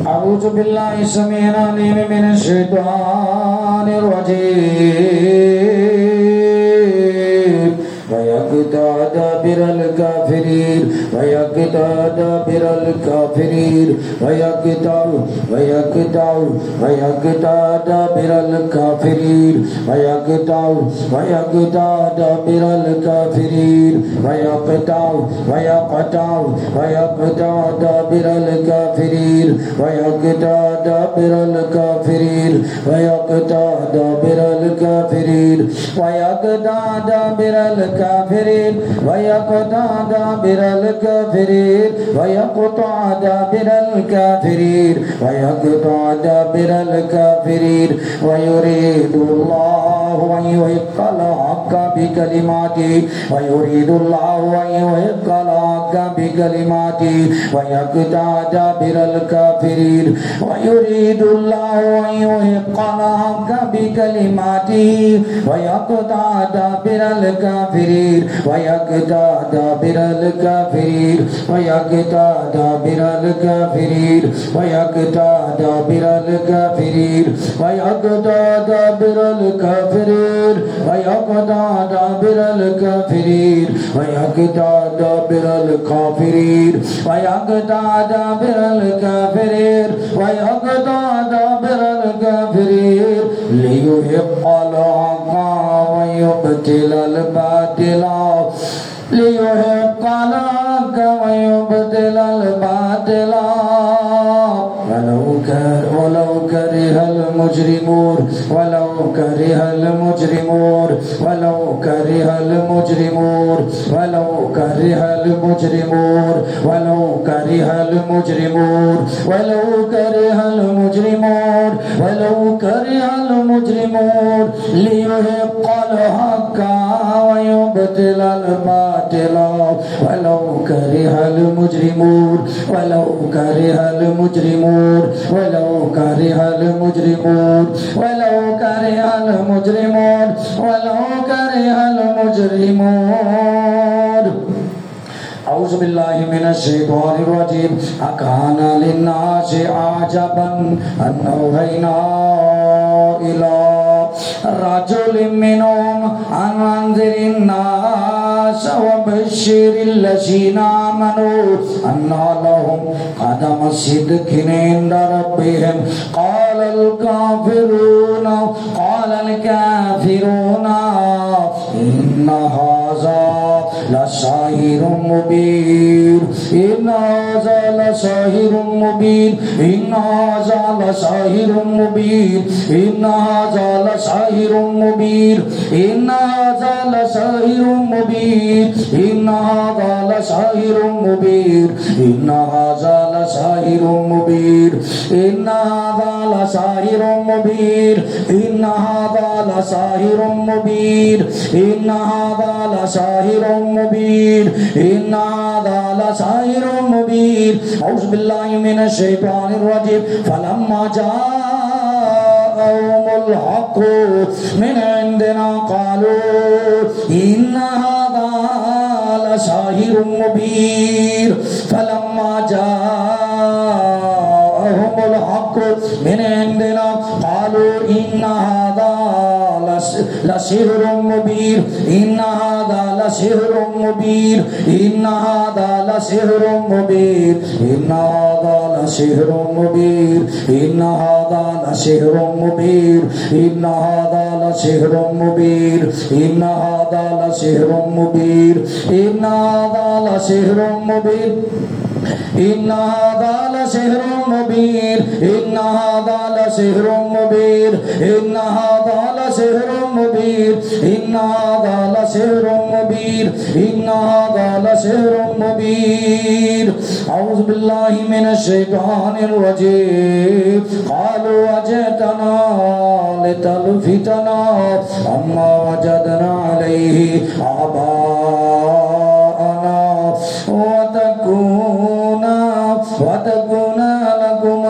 أعوذ بالله السميع العليم من الشيطان الرجيم ويقطع دابر الكافرين ويقطع دابر الكافرين ويقطع دابر الكافرين ويقطع دابر الكافرين ويقطع دابر الكافرين ويقطع دابر الكافرين ويقطع دابر الكافرين ويقطع دابر الكافرين ويقطع دابر الكافرين ويقطع دابر الكافرين ويقطع دابر الكافرين ويريد الله أن يحق الحق بكلماته ويريد الله أن يحق الحق بكلماته ويقطع دابر الكافرين ويريد الله أن يحق الحق بكلماته ويقطع دابر الكافرين ويقطع دابر الكافرين ويقطع دابر الكافرين ويقطع دابر الكافرين ويقطع دابر الكافرين ويقطع دابر الكافرين ويقطع دابر الكافرين ويقطع دابر الكافرين ويقطع دابر الكافرين ليحق الحق ويبطل الباطل ليحق الحق ويبطل الباطل ولو كره المجرمون ولو كره المجرمون ولو كره المجرمون ولو كره المجرمون ولو كره المجرمون ولو كره المجرمون ولو كره المجرمون ليحق الحق ويبطل الباطل ولو كره المجرمون ولو كره المجرمون ولو كره المجرمون ولو كره المجرمون ولو كره المجرمون أعوذ بالله من الشيطان الرجيم أكان للناس عجبا أن أوحينا إلى رجل منهم أن أنذر الناس وبشر الذين آمنوا أن لهم قدم صدق عند ربهم قال الكافرون إن هذا لساحر مبين إن هذا لساحر مبين إن هذا لساحر مبين إن هذا لساحر مبين إن هذا لساحر مبين إن هذا لساحر مبين إن هذا لساحر مبين إن هذا لساحر مبين إن هذا لساحر مبين إن هذا لساحر مبين إن هذا لساحر مبين أعوذ بالله من الشيطان الرجيم فلما جاءهم الحق من عندنا قالوا إن هذا لساحر مبين فلما جاءهم الحق من عندنا قالوا إن هذا لسحر مبين إن هذا لسحر مبين إن هذا لسحر مبين إن هذا لسحر مبين إن هذا لسحر مبين إن هذا لسحر مبين إن هذا لسحر مبين إن هذا لسحر مبين إن هذا لسحر مبين إن هذا لسحر مبين إن هذا لسحر مبين إن هذا لسحر مبين إن هذا لسحر مبين أعوذ بالله من الشيطان الرجيم قالوا وجئتنا لتلفتنا عما وجدنا عليه آباءنا وتكون لكم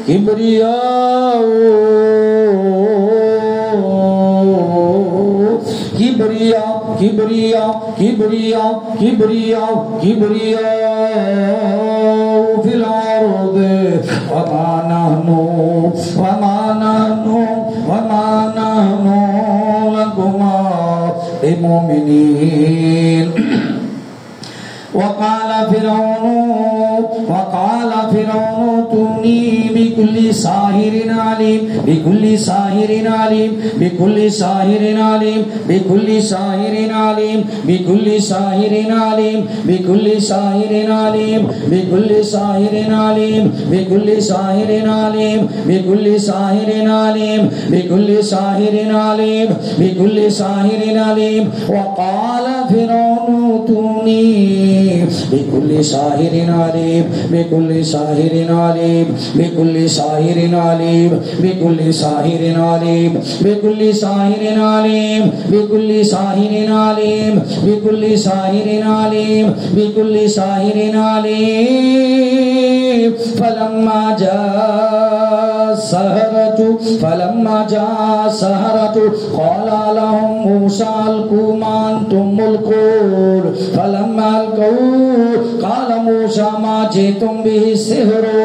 كبرياء किबरिया किबरिया किबरिया किबरिया किबरिया फिल अर्द वमा नहनु लकुमा बिमुमिनीन वकाल फिरौन तुनी बिकुल्ली साहिरिन अलीम बिकुल्ली साहिरिन अलीम बिकुल्ली साहिरिन अलीम बिकुल्ली साहिरिन अलीम बिकुल्ली साहिरिन अलीम बिकुल्ली साहिरिन अलीम बिकुल्ली साहिरिन अलीम बिकुल्ली साहिरिन अलीम बिकुल्ली साहिरिन अलीम बिकुल्ली साहिरिन अलीम बिकुल्ली साहिरिन अलीम वकाल फिरौन तुनी बिकुल्ली साहिरिन अलीम बिकुल्ली साहिरिन अलीम बिकुल्ली साहिरिन अलीम बिकुल्ली साहिरिन अलीम बिकुल्ली साहिरिन अलीम बिकुल्ली साहिरिन अलीम बिकुल्ली साहिरिन अलीम बिकुल्ली साहिरिन अलीम फलम्मा जा सहरतु क़ाला लहुम मूसा अल्क़ू मा अंतुम मुल्क़ून फलम्मा अलक़ू क़ाला मूसा मा जि'तुम बिहि सिह्रु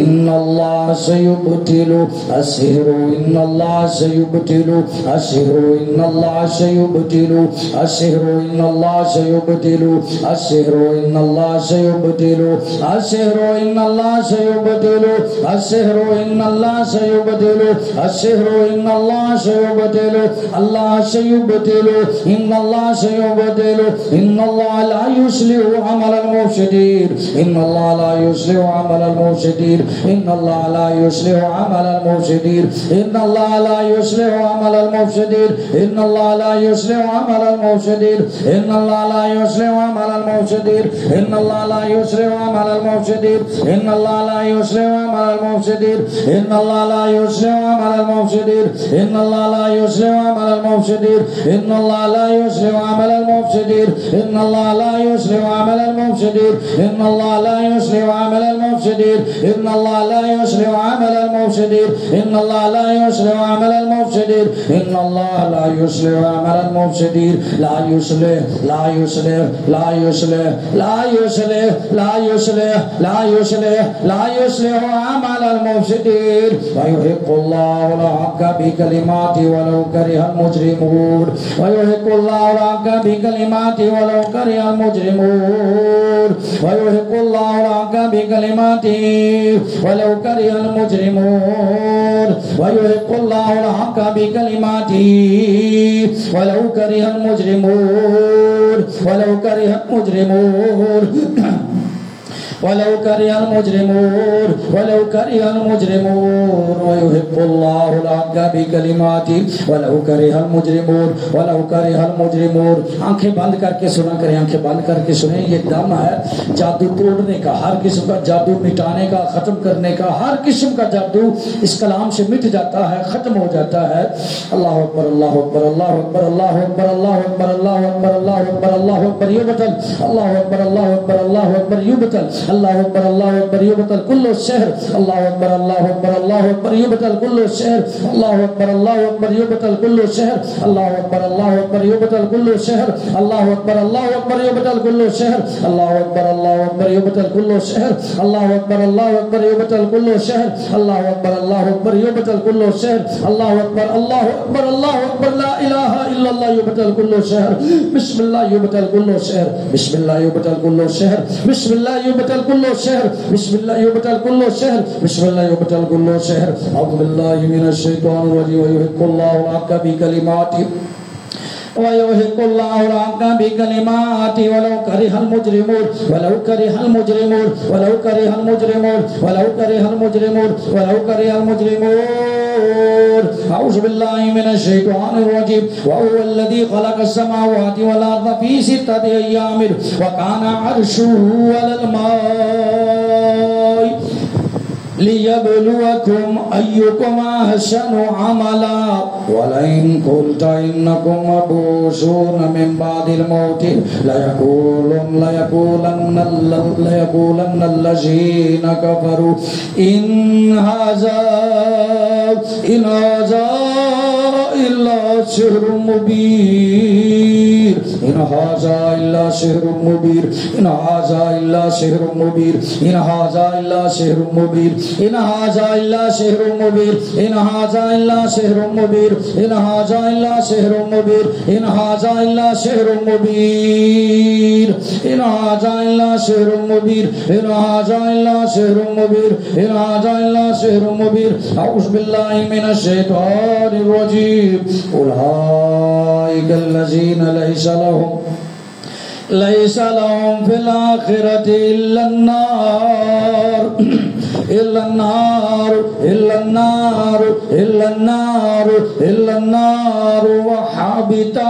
इन्नल्लाह सयुब्तिलु अस्सिह्रु इन्नल्लाह सयुब्तिलु अस्सिह्रु इन्नल्लाह सयुब्तिलु अस्सिह्रु इन्नल्लाह सयुब्तिलु अस्सिह्रु इन्नल्लाह सयुब्तिलु अस्सिह्रु इन्नल्लाह सयुब्तिलु अस्सिह्रु इन्नल्लाह सयुब्तिलु अस्सिह्रु इन्नल्लाह सयुब्तिलु अल्लाह सयुब्तिलु इन्नल्लाह सयुब्तिलु इन्नल्लाह ला युस्लिहु अमलल मुफसिदीन इन्नल्लाह ला युस्लिहु अमलल मुफसिदीन इन्नल्लाह ला युस्लिहु अमलल मुफसिदीन इन्नल्लाह ला युस्लिहु अमलल मुफसिदीन इन्नल्लाह ला युस्लिहु अमलल मुफसिदीन इन्नल्लाह ला युस्लिहु अमलल मुफसिदीन इन्नल्लाह ला युस्लिहु अमलल मुफसिदीन इन्नल्लाह ला युस्लिहु अमलल मुफसिदीन इन्नल्लाह ला युस्लिहु अमलल मुफसिदीन इन्नल्लाह ला युस्लिहु अमलल मुफसिदीन इन्नल्लाह ला युस्लिहु अमलल मुफसिदीन इन्नल्लाह ला युस्लिहु अमलल मुफसिदीन इन्नल्लाह ला युस्लिहु अमलल मुफसिदीन इन्नल्लाह ला युस्लिहु अमलल मुफसिदीन इन्नल्लाह ला युस्लिहु अमलल मुफसिदीन इन्नल्लाह ला युस्लिहु अमलल मुफसिदीन ला युस्लिह ला युस्लिह ला युस्लिह ला युस्लिह ला युस्लिह ला युस्लिह ला युस्लिहु अमलल मुफसिदीन व युहिqqullahu al-haqqa bi kalimati walau karihal mujrimun व युहिqqullahu al-haqqa bi kalimati walau karihal mujrimun व युहिqqullahu al-haqqa bi kalimati walau karihal mujrimun व युहिqqullahu al-haqqa bi kalimati walau karihal mujrimun walau karihal mujrimun वलौ करिहल मुजरिमून वलौ करिहल मुजरिमून व युहिqqullahu al-haqqa bi kalimati वलौ करिहल मुजरिमून वलौ करिहल मुजरिमून। आंखें बंद करके सुना करें, आंखें बंद करके सुने। ये दम है जादू तोड़ने का, हर किस्म का जादू मिटाने का, खत्म करने का। हर किस्म का जादू इस कलाम से मिट जाता है, खत्म हो जाता है। अल्लाह अकबर अल्लाह अकबर अल्लाह अकबर अल्लाह अकबर अल्लाह अकबर अल्लाह अकबर अल्लाह अकबर अल्लाह अकबर युबतल अल्लाह अकबर अल्लाह अकबर अल्लाह अकबर युबतल अल्लाह अकबर युबतल कुल्लु शहर अल्लाह अकबर युबतल कुल्लु शहर अल्लाह अकबर युबतल कुल्लु शहर अल्लाह अकबर युबतल कुल्लु शहर अल्लाह अकबर युबतल कुल्लु शहर अल्लाह अकबर युबतल कुल्लु शहर अल्लाह अकबर युबतल कुल्लु शहर अल्लाह अकबर युबतल कुल्लु शहर अल्लाह अकबर ला इलाहा इल्लल्लाह युबतल कुल्लु शहर बिस्मिल्लाह युबतल कुल्लु शहर बिस्मिल्लाह युबतल कुल्लु शहर बिस्मिल्लाह युबतल कुल्लु शहर बिस्मिल्लाह युबतल कुल्लु शहर बिस्मिल्लाह युबतल कुल्लु शहर अऊज़ु बिल्लाहि मिनश शैतानिर रजीम व युहिqqullahu al-haqqa bi kalimati वयुहिqqullahu al-haqqa bi kalimati वलौ करिहल मुजरिमून वलौ करिहल मुजरिमून वलौ करिहल मुजरिमून वलौ करिहल मुजरिमून वलौ करिहल मुजरिमून। अऊज़ु बिल्लाहि मिनश शैतानिर रजीम व हुवल्लज़ी खलक़स समावाति वल अर्ज़ फी सित्तति अय्यामिन व काना अर्शुहु अलल मा'i लियब्लुवकुम अय्युकुम अहसनु अमला वलइन कुल्ता इन्नकुम मबूसून मिन बादिल मौति लयक़ूलन्न अल्लज़ीना कफ़रू इन हाज़ा इल्ला सिहरुम मुबीन इन हाजा इल्ला सिहरुम मुबीन इन हाजा इल्ला सिहरुम मुबीन इन हाजा इल्ला सिहरुम मुबीन इन हाजा इल्ला सिहरुम मुबीन इन हाजा इल्ला सिहरुम मुबीन इन हाजा इल्ला सिहरुम मुबीन इन हाजा इल्ला सिहरुम मुबीन इन हाजा इल्ला सिहरुम मुबीन इन हाजा इल्ला सिहरुम मुबीन इन हाजा इल्ला सिहरुम मुबीन अऊज़ु बिल्लाहि मिनश शैतानिर रजीम उलाइकल्लज़ीना लैसा लहुम फिल आखिरति इल्लन्नार इल्लन्नार इल्लन्नार इल्लन्नार इल्लन्नार वहाबिता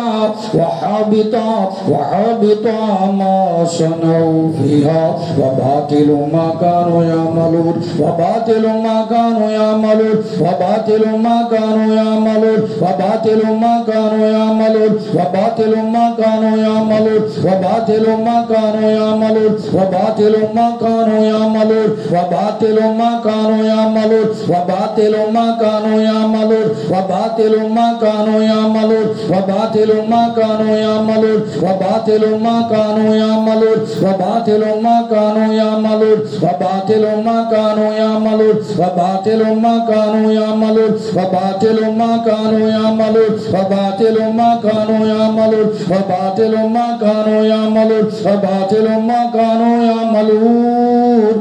वहाबिता वहाबिता मा सनऊ फिहा वबातिलु मा कानू यामलून वबातिलु मा कानू यामलून वबातिलु मा कानू यामलून वबातिलु मा कानू यामलून वबातिलु मा कानू यामलून वबातिलु मा कानू यामलून वबातिलु मा कानू यामलून वबातिलु मा कानू यामलून वबातिलु मा कानू यामलून वबातिलु मा कानू यामलून वबातिलु मा कानू यामलून वबातिलु मा कानू यामलून वबातिलु मा कानू यामलून वबातिलु मा कानू यामलून वबातिलु मा कानू यामलून वबातिलु मा कानू यामलून वबातिलु मा कानू यामलून वबातिलु मा कानू यामलून वबातिलु मा कानू यामलून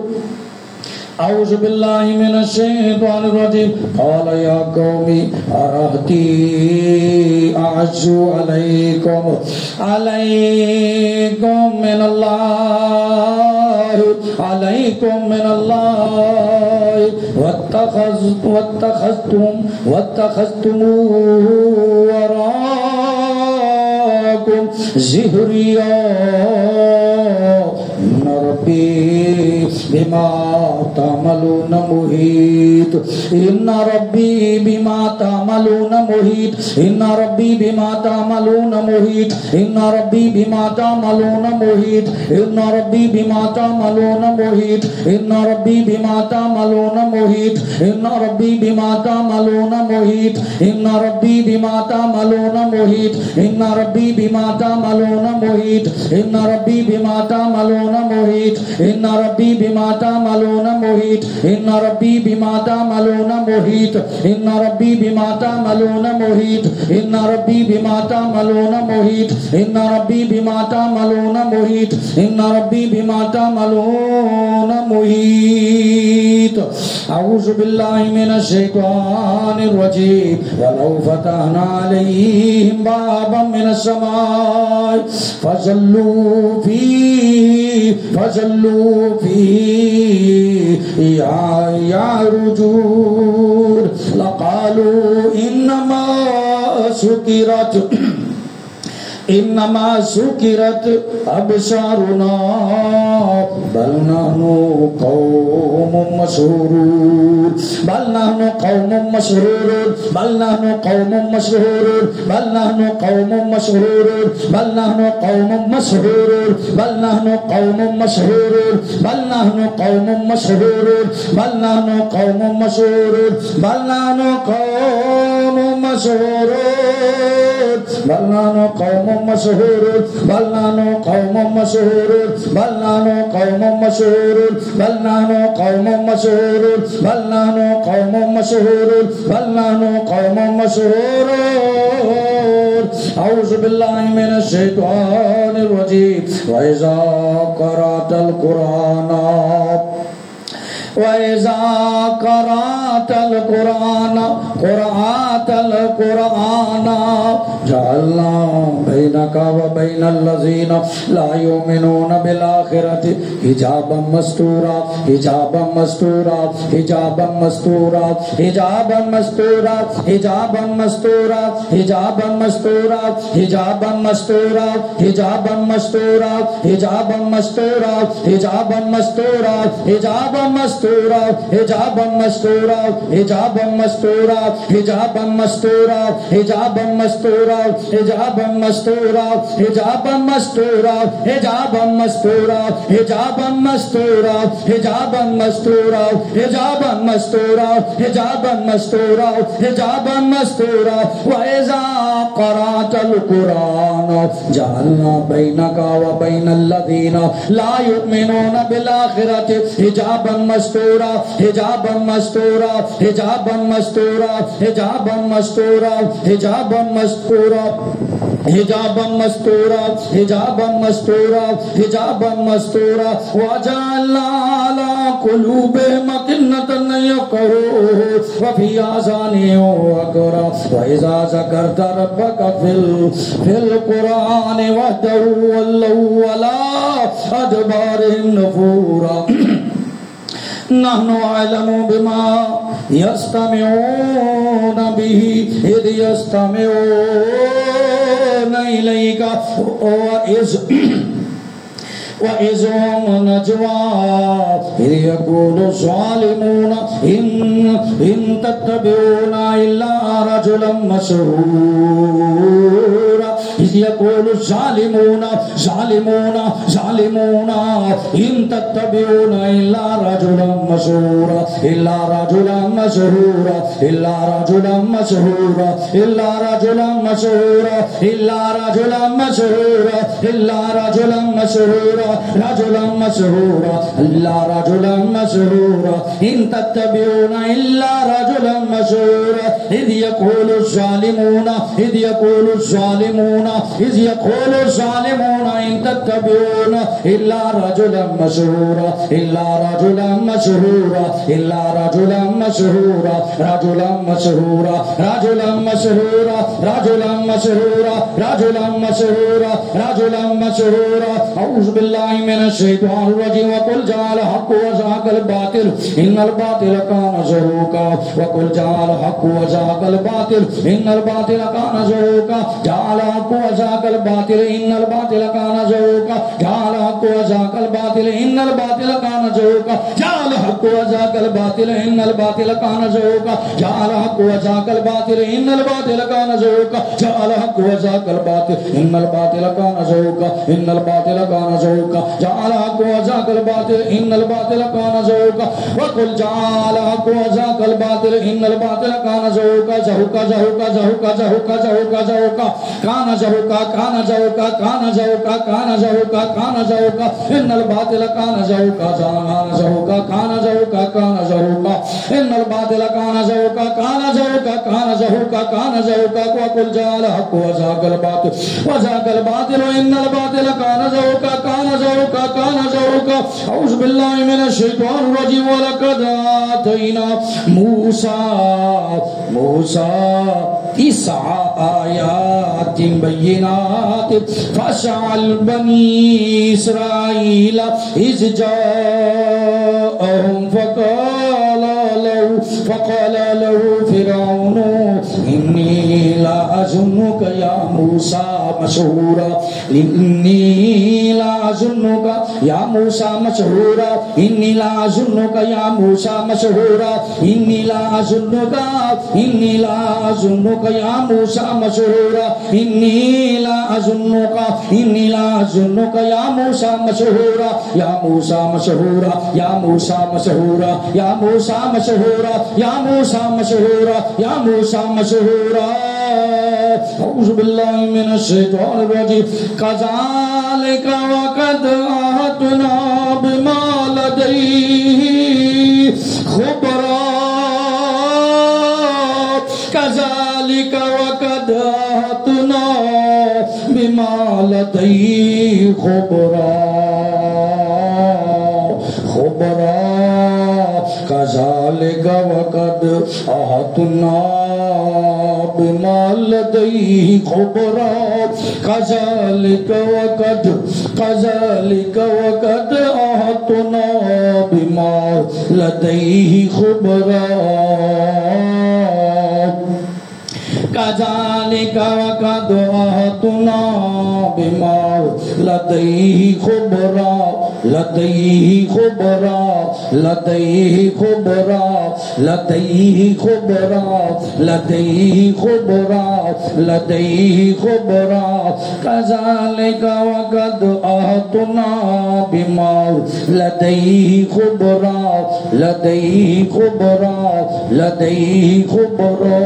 अऊज़ु बिल्लाहि मिनश शैतानिर रजीम क़ाल या क़ौमी अरहती अअज़्ज़ु अलैकुम मिनल्लाहि वत्तखज़्तुमूहु वराअकुम ज़िहरिया रब्बी बिमा तामलून मुहीत इन्ना रब्बी बिमा तामलून मुहीत इन्ना रब्बी बिमा तामलून मुहीत इन्ना रब्बी बिमा तामलून मुहीत इन्ना रब्बी बिमा तामलून मुहीत इन्ना रब्बी बिमा तामलून मुहीत इन्ना रब्बी बिमा तामलून मुहीत इन्ना रब्बी बिमा तामलून मुहीत इन्ना रब्बी बिमा तामलून मुहीत इन्ना रब्बी बिमा तामलून मुहीत इन्ना रब्बी बिमा तामलून मुहीत इन्ना रब्बी बिमा तामलून मुहीत इन्ना रब्बी बिमा तामलून मुहीत इन्ना रब्बी बिमा तामलून मुहीत इन्ना रब्बी बिमा तामलून मुहीत इन्ना रब्बी बिमा तामलून मुहीत अऊज़ु बिल्लाहि मिनश शैतानिर रजीम वलौ फतहना अलैहिम बाबम मिनस समाई फज़ल्लू फीही यारुजून लक़ालू इन्नमा सुकिरत अबसारुना बल नहनु कौमुम मशहूरून बल नहनु कौमुम मशहूरून बल नहनु कौमुम मशहूरून बल नहनु कौमुम मशहूरून बल नहनु कौमुम मशहूरून बल नहनु कौमुम मशहूरून बल नहनु कौमुम मशहूरून बल नहनु कौमुम मशहूरून बल नहनु कौमुम मशहूरून बल नहनु कौमुम मशहूरून बल नहनु कौमुम मशहूरून बल नहनु कौमुम मशहूरून बल नहनु कौमुम मशहूरून बल नहनु कौमुम मशहूरून बल नहनु कौमुम मशहूरून अऊज़ु बिल्लाहि मिनश शैतानिर रजीम व इज़ा क़रअतल कुराना वैज़ा क़राअतल कुराना जअलना बैनका व बैनल्लज़ीना ला युमिनून बिल आखिरति हिजाबम मस्तूरा हिजाबम मस्तूरा हिजाबम मस्तूरा हिजाबम मस्तूरा हिजाबम मस्तूरा हिजाबम मस्तूरा हिजाबम मस्तूरा हिजाबम मस्तूरा हिजाबम मस्तूरा हिजाबम मस्तूरा हिजाबम मस्तूरा मस्तूरा हिजाबम मस्तूरा हिजाबम मस्तूरा हिजाबम मस्तूरा हिजाबम मस्तूरा हिजाबम मस्तूरा हिजाबम मस्तूरा हिजाबम मस्तूरा हिजाबम मस्तूरा हिजाबम मस्तूरा हिजाबन मस्तूरा हिजाबन मस्तूरा हिजाबन मस्तूरा वइज़ा क़राअतल कुरान जअलना बैनका व बैनल लज़ीना ला युमिनूना बिल आखिरति हिजाबन मस्तूरा हिजाबन मस्तूरा हिजाबन मस्तूरा हिजाबन मस्तूरा हिजाबन मस्तूरा हिजाबम मस्तूरा हिजाबम मस्तूरा हिजाबम मस्तूरा वजअलना अला कुलूबिहिम अकिन्नतन यफ़क़हू व फ़ी आज़ानिहिम वक़रा व इज़ा ज़करत रब्बक फ़िल क़ुरआनि वहदहू वल्लऊ अला अदबारिहिम नुफ़ूरा नहनु अअलमु बिमा यस्तमिऊन बिही इज़ यस्तमिऊन इलैका وإذ هم نجوى إذ يقول الظالمون إن تتبعون إلا رجلا مسحورا إذ يقول الظالمون إن تتبعون إلا رجلا مسحورا إلا رجلا مسحورا إلا رجلا مسحورا إلا رجلا مسحورا إلا رجلا مسحورا إلا رجلا مسحورا رجلا مسحورا إلا رجلا مسحورا إن تتبعون إلا رجلا مسحورا إذ يقول الظالمون إذ يقول الظالمون إذ يقول الظالمون إن تتبعون إلا رجلا مسحورا إلا رجلا مسحورا إلا رجلا مسحورا رجلا مسحورا رجلا مسحورا رجلا مسحورا رجلا مسحورا رجلا مسحورا أعوذ بالله من الشيطان الرجيم وقل جاء الحق وزهق الباطل إن الباطل كان زهوقا وقل جاء الحق وزهق الباطل إن الباطل كان زهوقا جاء الحق وزهق الباطل إن الباطل كان زهوقا جاء الحق وزهق الباطل إن الباطل كان زهوقا جاء الحق وزهق الباطل إن الباطل كان زهوقا جاء الحق وزهق الباطل إن الباطل كان زهوقا جاء الحق وزهق الباطل إن الباطل كان زهوقا إن الباطل كان زهوقا جاء الحق وزهق الباطل إن الباطل كان زهوقا وقل جاء الحق وزهق الباطل إن الباطل كان زهوقا زهوقا زهوقا زهوقا زهوقا زهوقا زهوقا كان زهوقا كان زهوقا كان زهوقا كان زهوقا كان زهوقا إن الباطل كان زهوقا كان زهوقا كان زهوقا كان زهوقا إن الباطل كان زهوقا كان زهوقا كان زهوقا كان زهوقا وقل جاء الحق وزهق الباطل وزهق الباطل إن الباطل كان زهوقا كان زهوقا كان زهوقا أعوذ بالله من الشيطان الرجيم ولقد آتينا موسى تسع آيات بينات فاسأل بني إسرائيل إذ جاءهم فقال له فرعون إني لا أظنك يا موسى مسحورا إني لا أظنك يا موسى مسحورا إني لا أظنك يا موسى مسحورا إني لا أظنك إني لا أظنك يا موسى مسحورا إني لا أظنك إني لا أظنك يا موسى مسحورا يا موسى مسحورا يا موسى مسحورا يا موسى مسحورا يا موسى مسحورا يا موسى مسحورا أعوذ بالله من الشيطان الرجيم كذلك وقد أحطنا بما لديه خبرا كذلك وقد أحطنا بما لديه خبرا كذلك وقد أحطنا بما لديه خبرا كذلك وقد أحطنا بما لديه خبرا كذلك وقد أحطنا بما لديه خبرا लदैहि खुबरा लदैहि खुबरा लदैहि खुबरा लदैहि खुबरा लदैहि खुबरा कज़ालिका वक़द अहतना बिमा लदैहि खुबरा लदैहि खुबरा लदैहि खुबरा।